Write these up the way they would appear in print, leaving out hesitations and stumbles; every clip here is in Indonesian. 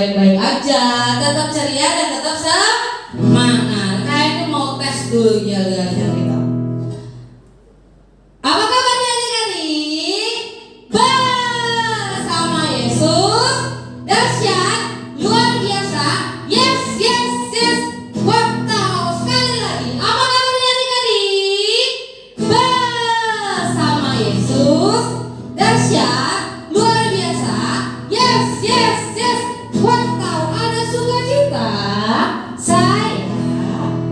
baik-baik aja, tetap ceria dan tetap semangat. Kayaknya mau tes dulu ya kita. Apa kabarnya adik-adik? Bersama Yesus dahsyat, luar biasa. Yes, yes, yes. Wow, sekali lagi. Apa kabarnya adik-adik? Bersama Yesus dahsyat, luar biasa. Yes, yes, yes. Wow, ada sukacita. Saya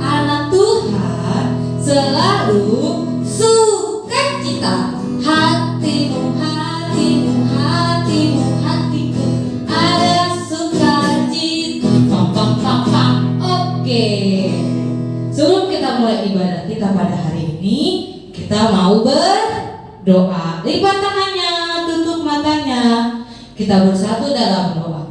anak Tuhan selalu sukacita. Hatimu, hatimu, hatimu, hatiku ada sukacita. Pam, pam, pam, pam. Oke. Sebelum kita mulai ibadah kita pada hari ini, kita mau berdoa. Lipat tangannya, tutup matanya. Kita bersatu dalam doa.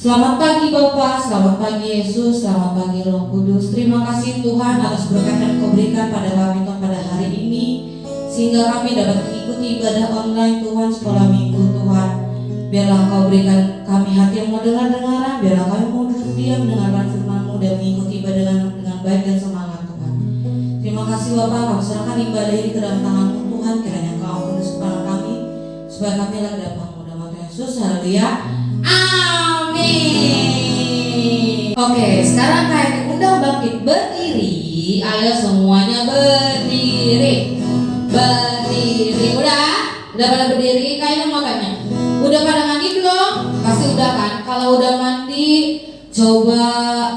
Selamat pagi Bapak, selamat pagi Yesus, selamat pagi Roh Kudus. Terima kasih Tuhan atas berkat yang Kau berikan pada kami Tuhan pada hari ini, sehingga kami dapat mengikuti ibadah online Tuhan, sekolah minggu Tuhan. Biarlah Kau berikan kami hati yang mau dengar-dengaran, biarlah kami mau duduk diam mendengarkan firman-Mu dan mengikuti ibadah dengan baik dan semangat Tuhan. Terima kasih Bapak, kami serahkan ibadah ini ke dalam tangan-Mu Tuhan, kiranya Kau ampuni kepala kami, supaya kami lagi dapat mudah Tuhan Yesus. Haleluya. Amin. Oke, sekarang kayak diundang bangkit berdiri. Ayo semuanya berdiri. Berdiri. Udah pada berdiri. Kayaknya mau tanya, udah pada mandi belum? Pasti udah kan? Kalau udah mandi, coba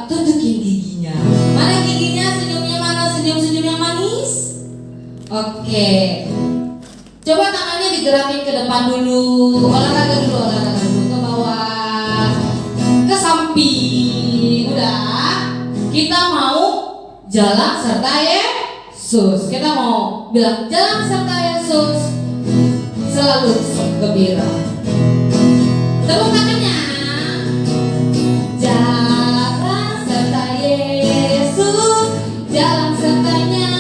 tunjukin giginya. Mana giginya? Senyumnya mana? Senyum-senyum yang manis. Oke. Coba tangannya digerakin ke depan dulu. Olahraga dulu. Ke bawah, ke samping. Udah. Kita mau jalan serta Yesus. Kita mau bilang jalan serta Yesus, selalu gembira. Tepuk tangannya. Jalan serta Yesus, jalan sertanya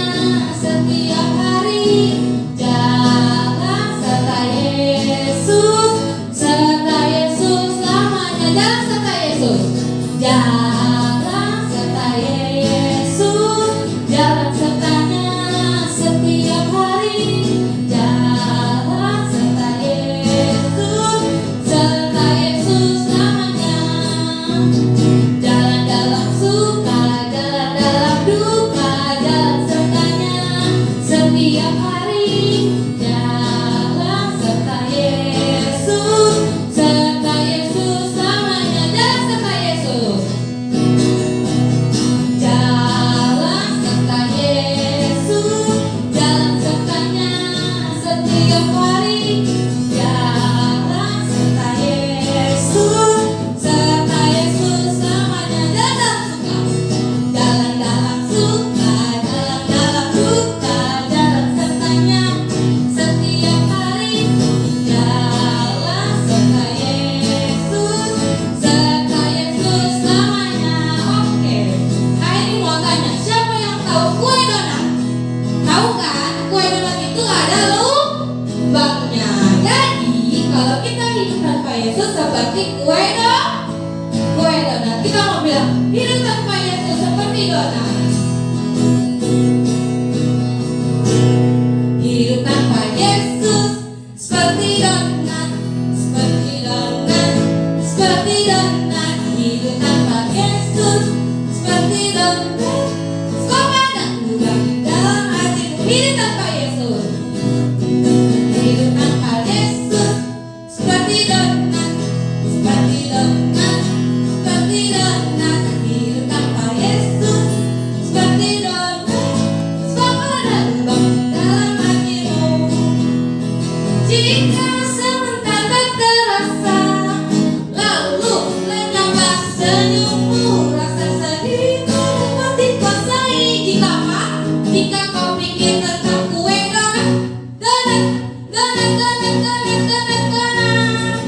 setiap hari. Jalan serta Yesus, serta Yesus lamanya. Jalan serta Yesus, jalan serta Yesus, jalan sertanya setiap hari. Jalan serta Yesus, serta Yesus lamanya. Jalan dalam suka, jalan dalam duka, jalan sertanya setiap hari. Jalan serta Yesus, serta Yesus lamanya. Jalan serta Yesus, jalan serta Yesus, jalan sertanya setiap hari. Jalan serta Yesus, serta Yesus lamanya. Jalan dalam suka, jalan dalam duka, jalan sertanya setiap hari. Jalan serta Yesus, serta Yesus lamanya. Oke, kayak ini mau tanya, siapa yang tahu kue donat? Tahu kan, kue donat itu ada lubangnya. Jadi kalau kita hidup tanpa Yesus seperti kue donat. Kita mau bilang hidup tanpa Yesus seperti donat. Hidup tanpa Yesus seperti donat, seperti donat, seperti donat. Hidup tanpa Yesus seperti donat. Skop dan lubang di dalam hatimu. Hidup tanpa Yesus. Hidup tanpa Yesus seperti donat, seperti donat, seperti donat. Hidup tanpa Yesus seperti donat. Skop dan lubang di dalam hatimu. Jika sebentar tak terasa, lalu lenyaplah senyummu. Rasa sedih kau dapat dikuasai. Jika apa? Jika kau pikir tentang kue donat, donat, donat, donat, donat, donat, donat.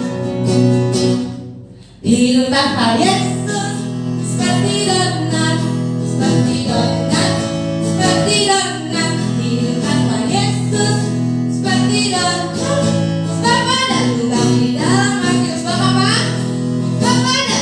Hidup tanpa Yesus seperti donat, seperti donat, seperti donat. Hidup tanpa Yesus seperti donat. Sebab ada lubang di dalam hati. Sebab apa? Sebab ada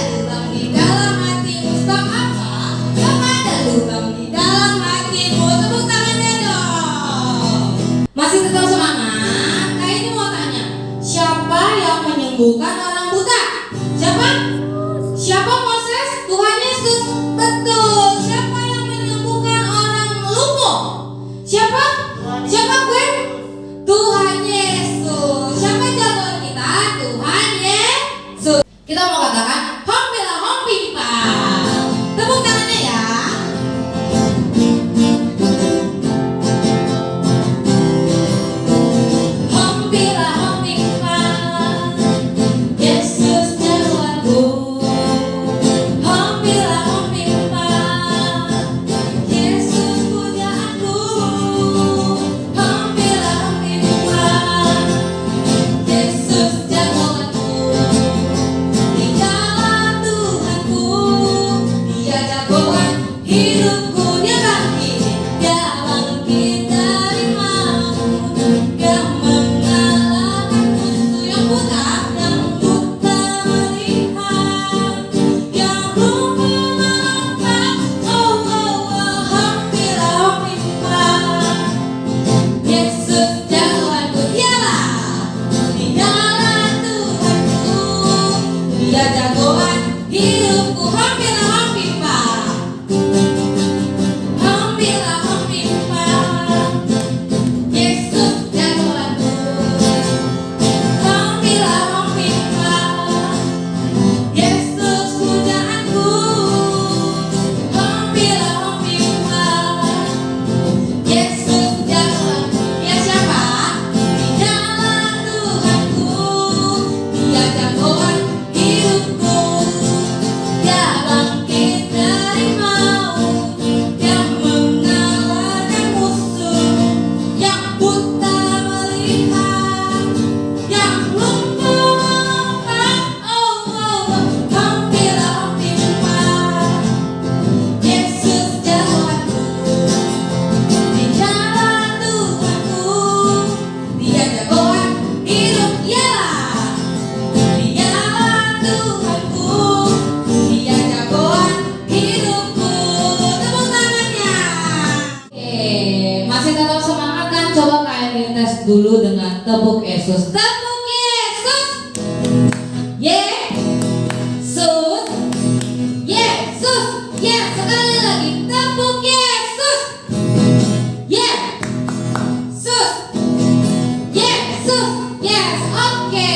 hidupku. Hampilah hampipa, hampilah hampipa, Yesus jagoanku. Hampilah hampipa, Yesus pujaanku. Hampilah hampipa, Yesus jagoanku. Ya siapa? Dialah Tuhanku, Dia jagoan hidupku. Dia bangkit dari maut, yang mengalahkan musuh, yang buta melihat, yang lumpuh melompat. Oh, oh, oh. Hampilah hampipa, Yesus jagoanku. Dialah Tuhanku, Dia jagoan hidup. Yalah, Dialah Tuhanku, Dia jagoan hidupku. Tepuk tangannya. Oke, masih tetap semangat kan? Coba kalian tes dulu dengan tepuk Yesus. Tepuk Yesus. Yesus. Yesus. Yes, sekali lagi. Tepuk Yesus. Yesus. Yesus. Yes. Oke,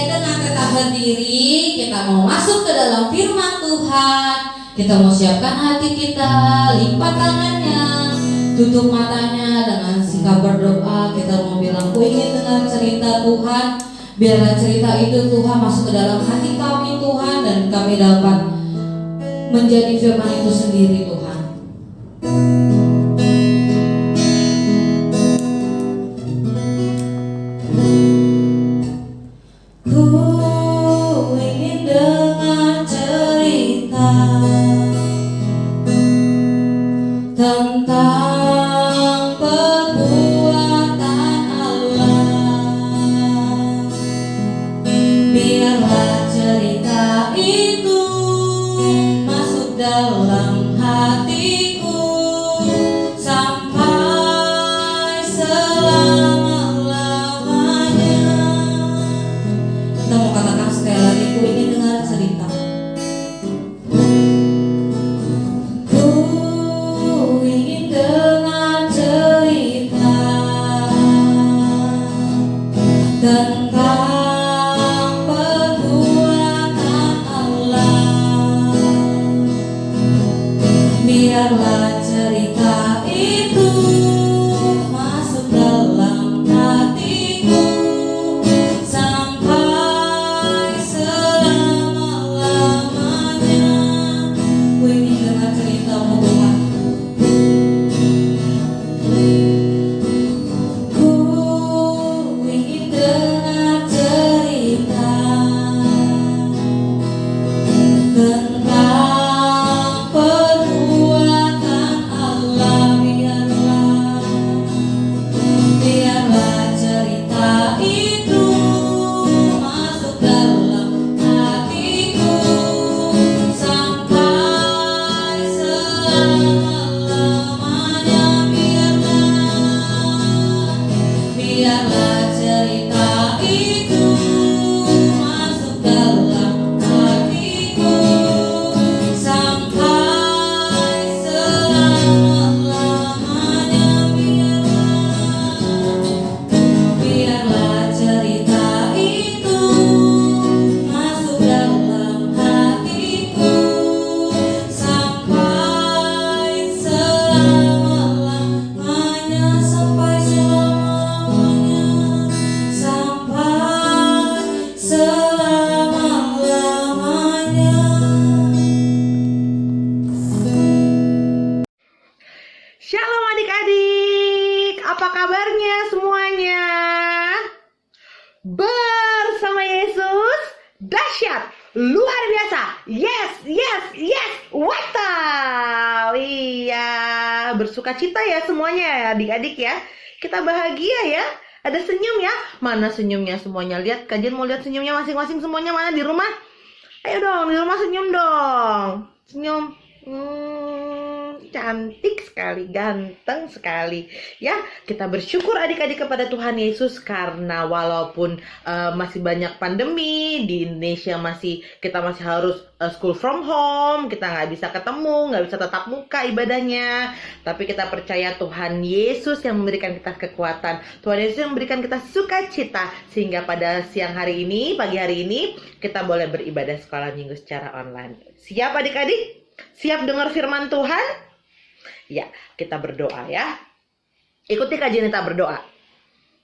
dengan tetap berdiri kita mau masuk ke dalam firman Tuhan. Kita mau siapkan hati kita, lipat tangannya, tutup matanya dengan sikap berdoa. Kita mau bilang, ku ingin dengar cerita Tuhan. Biarlah cerita itu Tuhan masuk ke dalam hati kami Tuhan, dan kami dapat menjadi firman itu sendiri Tuhan. Ku ingin dengar cerita tentang perbuatan Allah. Biarlah cerita itu masuk dalam hatiku sampai selama-lamanya. Kita mau katakan sekali lagi, ku ingin dengar cerita. Ku ingin dengar cerita tentang perbuatan Allah. Biarlah cerita itu masuk dalam hatiku sampai selama-lamanya. Ku ingin dengar cerita-Mu Tuhan. Ku ingin dengar cerita tentang perbuatan Allah. Biarlah cerita itu masuk dalam hatiku sampai selama-lamanya. Biarlah cerita itu masuk dalam hatiku sampai selama-lamanya. Biarlah cerita itu masuk dalam hatiku sampai selama-lamanya. Sampai selama-lamanya. Sampai selama-lamanya. Shalom adik-adik, apa kabarnya semuanya? Bersama Yesus, dahsyat, luar biasa. Yes, yes, yes, wow. Iya, bersuka cita ya semuanya ya adik-adik ya. Kita bahagia ya. Ada senyum ya. Mana senyumnya semuanya? Lihat, kajian mau lihat senyumnya masing-masing semuanya mana di rumah? Ayo dong, di rumah senyum dong. Senyum. cantik sekali, ganteng sekali. Ya, kita bersyukur adik-adik kepada Tuhan Yesus karena walaupun masih banyak pandemi di Indonesia, kita masih harus school from home, kita nggak bisa ketemu, nggak bisa tatap muka ibadahnya. Tapi kita percaya Tuhan Yesus yang memberikan kita kekuatan, Tuhan Yesus yang memberikan kita sukacita, sehingga pada siang hari ini, pagi hari ini, kita boleh beribadah sekolah minggu secara online. Siap adik-adik? Siap dengar firman Tuhan? Ya, kita berdoa ya. Ikuti kajian kita berdoa.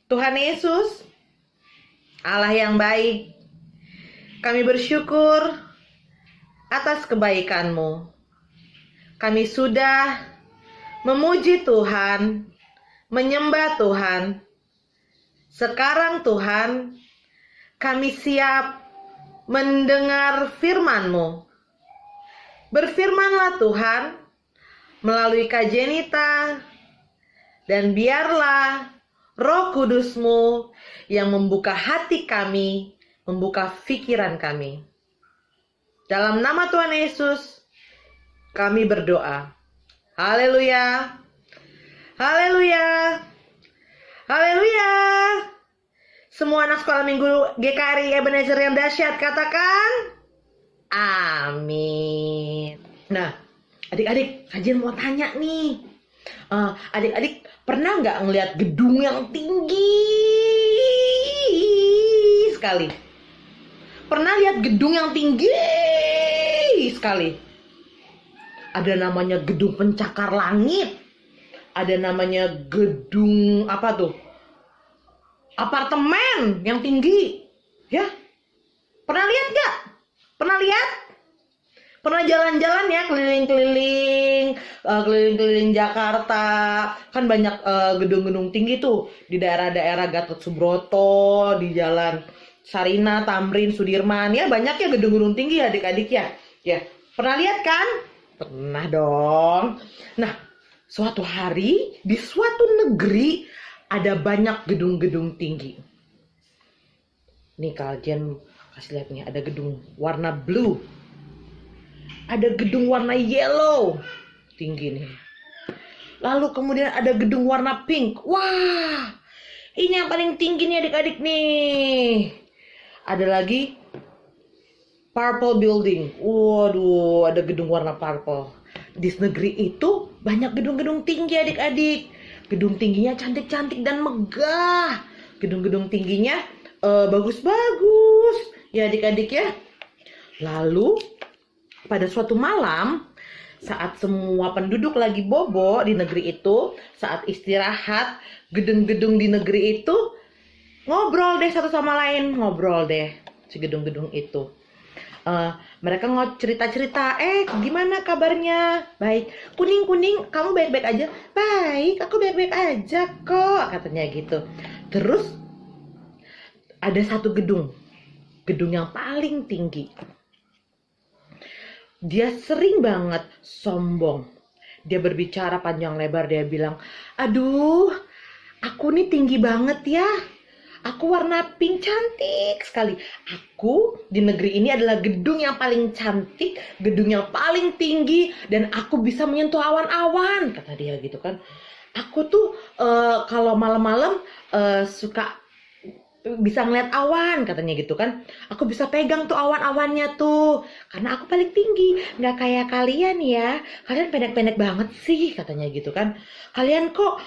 Tuhan Yesus, Allah yang baik, kami bersyukur atas kebaikan-Mu. Kami sudah memuji Tuhan, menyembah Tuhan. Sekarang Tuhan, kami siap mendengar firman-Mu. Berfirmanlah Tuhan melalui kajenita, dan biarlah Roh Kudus-Mu yang membuka hati kami, membuka pikiran kami. Dalam nama Tuhan Yesus, kami berdoa. Haleluya, haleluya, haleluya. Semua anak sekolah minggu GKRI Ebenezer yang dahsyat katakan amin. Nah, adik-adik, kajian mau tanya nih. Adik-adik pernah nggak ngelihat gedung yang tinggi sekali? Pernah lihat gedung yang tinggi sekali? Ada namanya gedung pencakar langit. Ada namanya gedung apa tuh? Apartemen yang tinggi. Ya? Pernah lihat nggak? Pernah lihat? Pernah jalan-jalan ya keliling-keliling Jakarta, kan banyak gedung-gedung tinggi tuh di daerah-daerah Gatot Subroto, di Jalan Sarina, Tamrin, Sudirman, ya banyak ya gedung-gedung tinggi adik-adik ya. Ya, pernah lihat kan? Pernah dong. Nah, suatu hari di suatu negeri ada banyak gedung-gedung tinggi. Nih kalian kasih lihat nih, ada gedung warna blue. Ada gedung warna yellow. Tinggi nih. Lalu kemudian ada gedung warna pink. Wah, ini yang paling tinggi nih adik-adik nih. Ada lagi purple building. Waduh, ada gedung warna purple. Di negeri itu banyak gedung-gedung tinggi adik-adik. Gedung tingginya cantik-cantik dan megah. Gedung-gedung tingginya bagus-bagus. Ya adik-adik ya. Lalu pada suatu malam, saat semua penduduk lagi bobo di negeri itu, saat istirahat, gedung-gedung di negeri itu ngobrol deh satu sama lain, ngobrol deh si gedung-gedung itu. Mereka cerita-cerita, gimana kabarnya? Baik. Kuning-kuning, kamu baik-baik aja? Baik, aku baik-baik aja kok, katanya gitu. Terus ada satu gedung yang paling tinggi. Dia sering banget sombong. Dia berbicara panjang lebar, dia bilang, aduh, aku nih tinggi banget ya. Aku warna pink, cantik sekali. Aku di negeri ini adalah gedung yang paling cantik, gedung yang paling tinggi, dan aku bisa menyentuh awan-awan, kata dia gitu kan. Aku tuh kalau malam-malam suka bisa ngeliat awan, katanya gitu kan. Aku bisa pegang tuh awan-awannya tuh, karena aku paling tinggi. Nggak kayak kalian ya, kalian pendek-pendek banget sih, katanya gitu kan. Kalian kok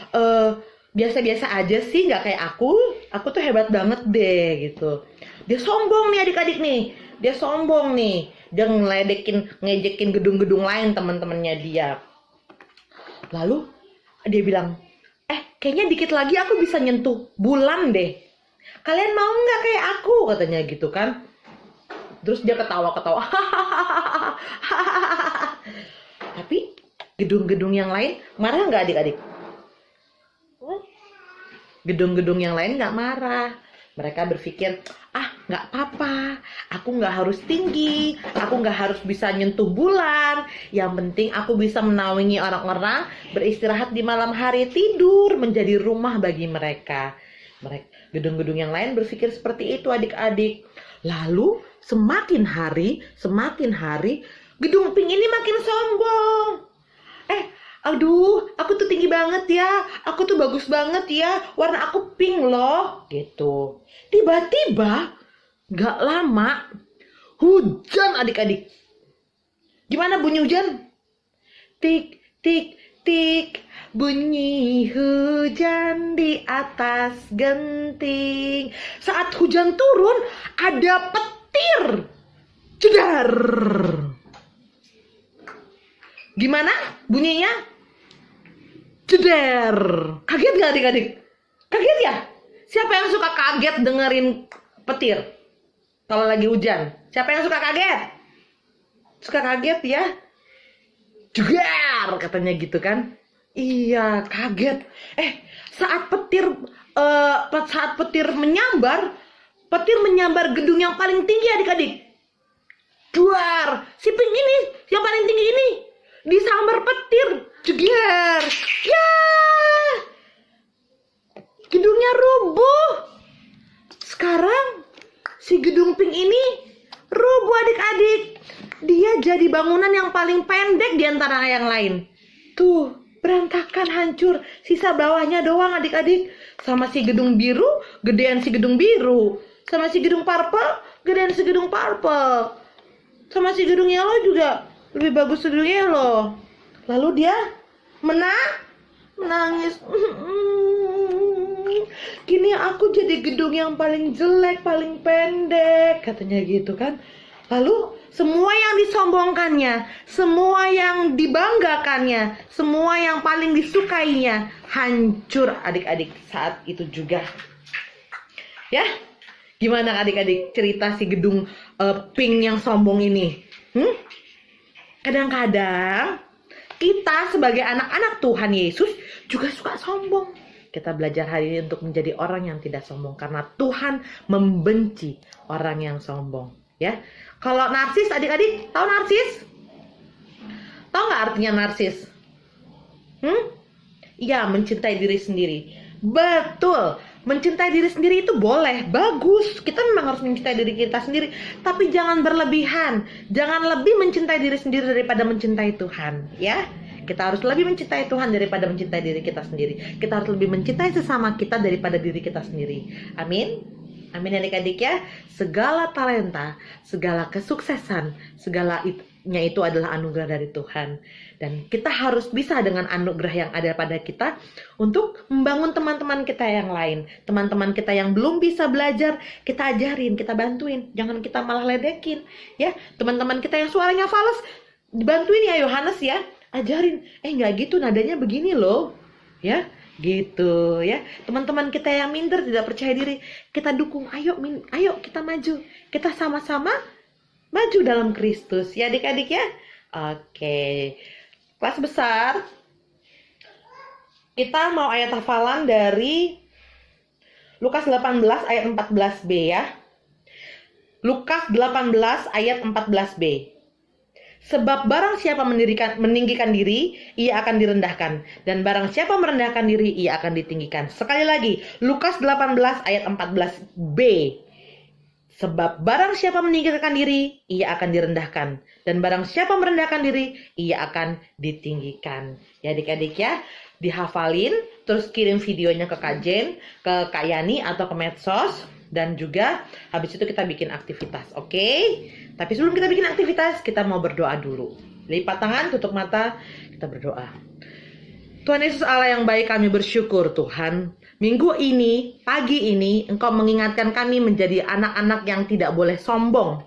biasa-biasa aja sih, nggak kayak aku tuh hebat banget deh gitu. Dia sombong nih adik-adik nih, dia sombong nih. Dia ngejekin gedung-gedung lain teman-temannya dia. Lalu dia bilang, kayaknya dikit lagi aku bisa nyentuh bulan deh. Kalian mau nggak kayak aku, katanya gitu kan. Terus dia ketawa-ketawa. Tapi gedung-gedung yang lain marah nggak adik-adik? Gedung-gedung yang lain nggak marah. Mereka berpikir, nggak apa-apa, aku nggak harus tinggi, aku nggak harus bisa nyentuh bulan. Yang penting aku bisa menaungi orang-orang beristirahat di malam hari, tidur menjadi rumah bagi mereka. Gedung-gedung yang lain berpikir seperti itu adik-adik. Lalu semakin hari gedung pink ini makin sombong. Aduh, aku tuh tinggi banget ya, aku tuh bagus banget ya, warna aku pink loh, gitu. Tiba-tiba, gak lama, hujan adik-adik. Gimana bunyi hujan? Tik, tik, tik, bunyi hujan di atas genting. Saat hujan turun, ada petir. Jedar. Gimana bunyinya? Jeder. Kaget gak adik-adik? Kaget ya? Siapa yang suka kaget dengerin petir? Kalau lagi hujan. Siapa yang suka kaget? Suka kaget ya? Jegar katanya gitu kan? Iya, kaget. Saat petir menyambar gedung yang paling tinggi adik-adik. Duar, si pink ini yang paling tinggi ini disambar petir. Jegar. Ya. Gedungnya rubuh. Sekarang si gedung pink ini rubuh adik-adik. Dia jadi bangunan yang paling pendek di antara yang lain. Tuh, berantakan, hancur. Sisa bawahnya doang adik-adik. Sama si gedung biru, gedean si gedung biru. Sama si gedung purple, gedean si gedung purple. Sama si gedung yellow juga lebih bagus si gedung yellow. Lalu dia menangis. Kini aku jadi gedung yang paling jelek, paling pendek, katanya gitu kan. Lalu semua yang disombongkannya, semua yang dibanggakannya, semua yang paling disukainya hancur adik-adik saat itu juga. Ya, gimana adik-adik cerita si gedung pink yang sombong ini? Kadang-kadang kita sebagai anak-anak Tuhan Yesus juga suka sombong. Kita belajar hari ini untuk menjadi orang yang tidak sombong karena Tuhan membenci orang yang sombong. Ya, kalau narsis adik-adik tahu narsis? Tahu nggak artinya narsis? Iya, mencintai diri sendiri. Betul, mencintai diri sendiri itu boleh, bagus. Kita memang harus mencintai diri kita sendiri, tapi jangan berlebihan. Jangan lebih mencintai diri sendiri daripada mencintai Tuhan, ya. Kita harus lebih mencintai Tuhan daripada mencintai diri kita sendiri. Kita harus lebih mencintai sesama kita daripada diri kita sendiri. Amin. Amin adik-adik ya. Segala talenta, segala kesuksesan, segalanya itu adalah anugerah dari Tuhan. Dan kita harus bisa dengan anugerah yang ada pada kita untuk membangun teman-teman kita yang lain. Teman-teman kita yang belum bisa belajar, kita ajarin, kita bantuin. Jangan kita malah ledekin. Ya, teman-teman kita yang suaranya fals, dibantuin ya Yohanes ya. Ajarin, nggak gitu, nadanya begini loh. Ya, gitu ya. Teman-teman kita yang minder, tidak percaya diri, kita dukung. Ayo kita maju. Kita sama-sama maju dalam Kristus. Ya adik-adik ya. Oke. Kelas besar. Kita mau ayat hafalan dari Lukas 18 ayat 14b ya. Lukas 18 ayat 14b. Sebab barang siapa meninggikan diri, ia akan direndahkan. Dan barang siapa merendahkan diri, ia akan ditinggikan. Sekali lagi, Lukas 18 ayat 14b. Sebab barang siapa meninggikan diri, ia akan direndahkan. Dan barang siapa merendahkan diri, ia akan ditinggikan. Ya adik-adik ya, dihafalin, terus kirim videonya ke Kak Jen, ke Kak Yani atau ke medsos. Dan juga habis itu kita bikin aktivitas, oke? Tapi sebelum kita bikin aktivitas, kita mau berdoa dulu. Lipat tangan, tutup mata, kita berdoa. Tuhan Yesus Allah yang baik, kami bersyukur Tuhan. Minggu ini, pagi ini, Engkau mengingatkan kami menjadi anak-anak yang tidak boleh sombong.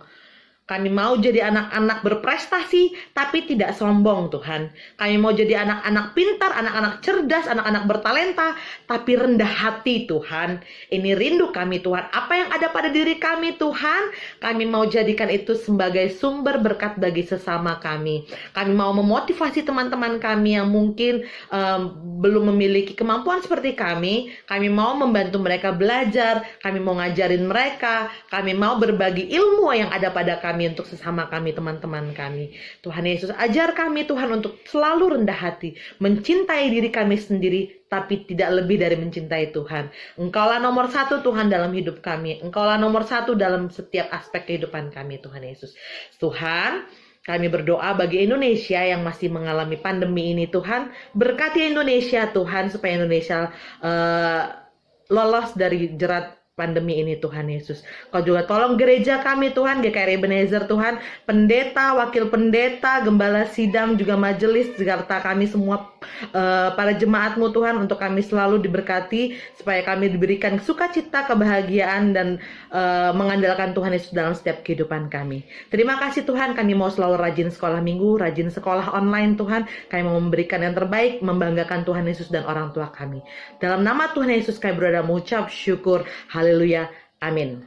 Kami mau jadi anak-anak berprestasi, tapi tidak sombong Tuhan. Kami mau jadi anak-anak pintar, anak-anak cerdas, anak-anak bertalenta, tapi rendah hati Tuhan. Ini rindu kami Tuhan. Apa yang ada pada diri kami Tuhan, kami mau jadikan itu sebagai sumber berkat bagi sesama kami. Kami mau memotivasi teman-teman kami yang mungkin belum memiliki kemampuan seperti kami. Kami mau membantu mereka belajar, kami mau ngajarin mereka, kami mau berbagi ilmu yang ada pada kami untuk sesama kami, teman-teman kami. Tuhan Yesus, ajar kami Tuhan untuk selalu rendah hati, mencintai diri kami sendiri, tapi tidak lebih dari mencintai Tuhan. Engkaulah nomor satu Tuhan dalam hidup kami. Engkaulah nomor satu dalam setiap aspek kehidupan kami Tuhan Yesus. Tuhan, Kami berdoa bagi Indonesia yang masih mengalami pandemi ini, Tuhan. Berkati Indonesia, Tuhan, supaya Indonesia lolos dari jerat pandemi ini, Tuhan Yesus. Kau juga tolong gereja kami, Tuhan, GKRI Ebenezer, Tuhan, pendeta, wakil pendeta, gembala sidang, juga majelis, serta kami semua para jemaat-Mu, Tuhan, untuk kami selalu diberkati, supaya kami diberikan sukacita, kebahagiaan, dan mengandalkan Tuhan Yesus dalam setiap kehidupan kami. Terima kasih, Tuhan, kami mau selalu rajin sekolah minggu, rajin sekolah online, Tuhan. Kami mau memberikan yang terbaik, membanggakan Tuhan Yesus dan orang tua kami. Dalam nama Tuhan Yesus kami berdoa mengucap syukur. Haleluya. Amin.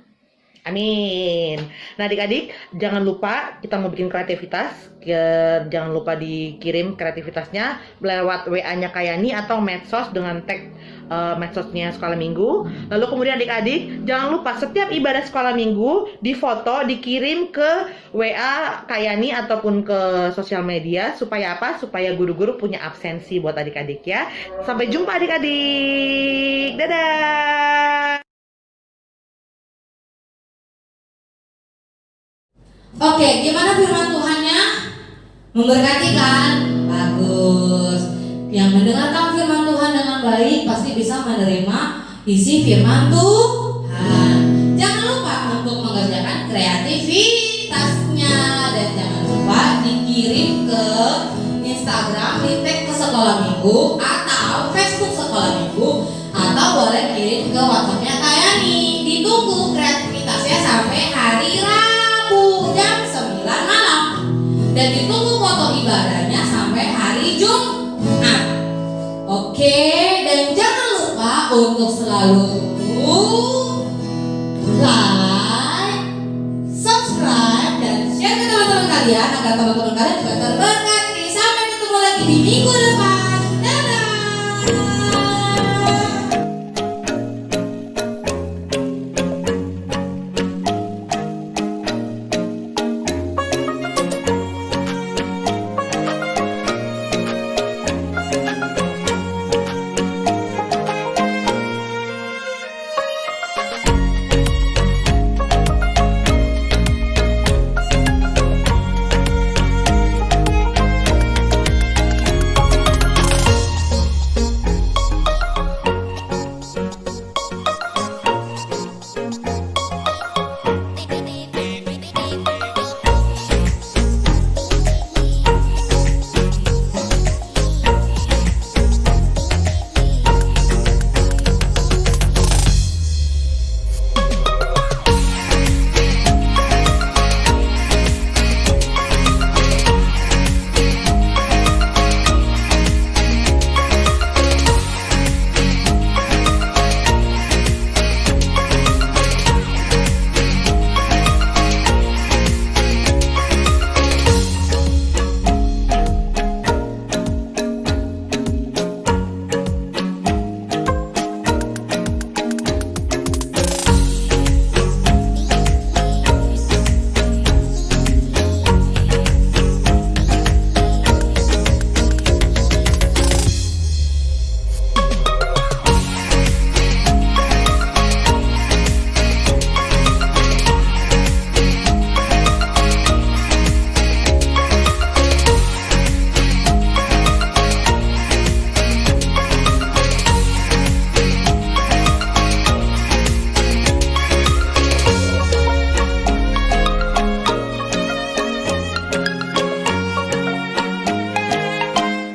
Amin. Nah, adik-adik, jangan lupa kita mau bikin kreativitas. Jangan lupa dikirim kreativitasnya lewat WA-nya Kayani atau medsos dengan tag medsosnya sekolah minggu. Lalu kemudian adik-adik, jangan lupa setiap ibadah sekolah minggu difoto, dikirim ke WA Kayani ataupun ke sosial media. Supaya apa? Supaya guru-guru punya absensi buat adik-adik ya. Sampai jumpa adik-adik. Dadah. Oke, gimana firman Tuhannya? Memberkati kan? Bagus. Yang mendengarkan firman Tuhan dengan baik pasti bisa menerima isi firman Tuhan. Jangan lupa untuk mengerjakan kreativitasnya dan jangan lupa dikirim ke Instagram, di tag ke sekolah minggu atau Facebook sekolah minggu, atau boleh kirim ke WhatsApp-nya Kayani. Ditunggu kreativitasnya sampai hari Rabu jam 9 malam. Dan ditunggu foto ibadahnya sampai hari Jumat. Oke, dan jangan lupa untuk selalu like, subscribe, dan share ke teman-teman kalian agar teman-teman kalian juga terberkati. Sampai ketemu lagi di minggu depan.